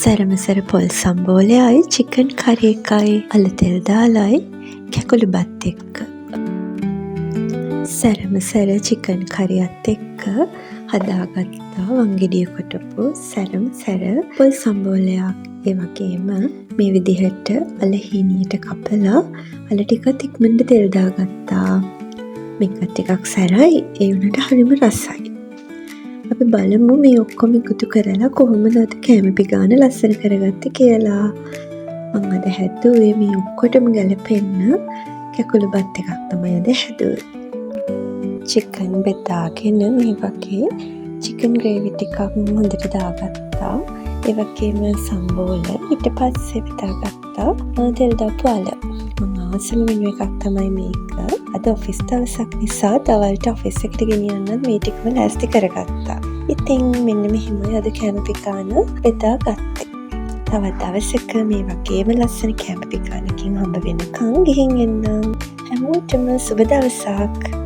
සැරමසැර පොල් සම්බෝලයයි චිකන් කරි එකයි අල තෙල් දාලයි කැකුළු බත් එක්ක. සැරමසැර චිකන් කරියත් එක්ක හදාගත්තා වංගෙඩිය කොටපු සැරමසැර පොල් සම්බෝලයක්. ඒ වගේම මේ විදිහට අල හීනියට කපලා අල ටිකත් ඉක්මනට තෙල් දාගත්තා. මේක ටිකක් සැරයි, ඒ වුණාට හරිම රසයි. අපි බලමු මේ ඔක්කොම එකතු කරලා කොහොමද අද කෑම පිඟාන ලස්සන කරගත්තේ කියලා. මම අද හැදුවේ මේ ඔක්කොටම ගැලපෙන්න කැකුළු බත් එකක් තමයි අද හැදුවේ. චිකන් බෙදාගෙන මේ වගේ චිකන් ග්‍රේවි ටිකක් හොඳට දාගත්තා. ඒ වගේම සම්බෝල ඊට පස්සේ බෙදාගත්තා තෙල් දාපු අල. මම ආසම මෙනු එකක් තමයි මේක. අද ඔෆිස් දවසක් නිසා දවල්ට ඔෆිස් එකට ගෙනියන්නත් මේ ටිකම ලෑස්ති කරගත්තා. ඉතින් මෙන්න මෙහෙමයි අද කෑම පිඟාන බෙදාගත්තේ. තවත් දවසක මේ වගේම ලස්සන කෑම පිඟානකින් හම්බ වෙනකන් ගිහින් එන්නම්. හැමෝටම සුබ දවසක්.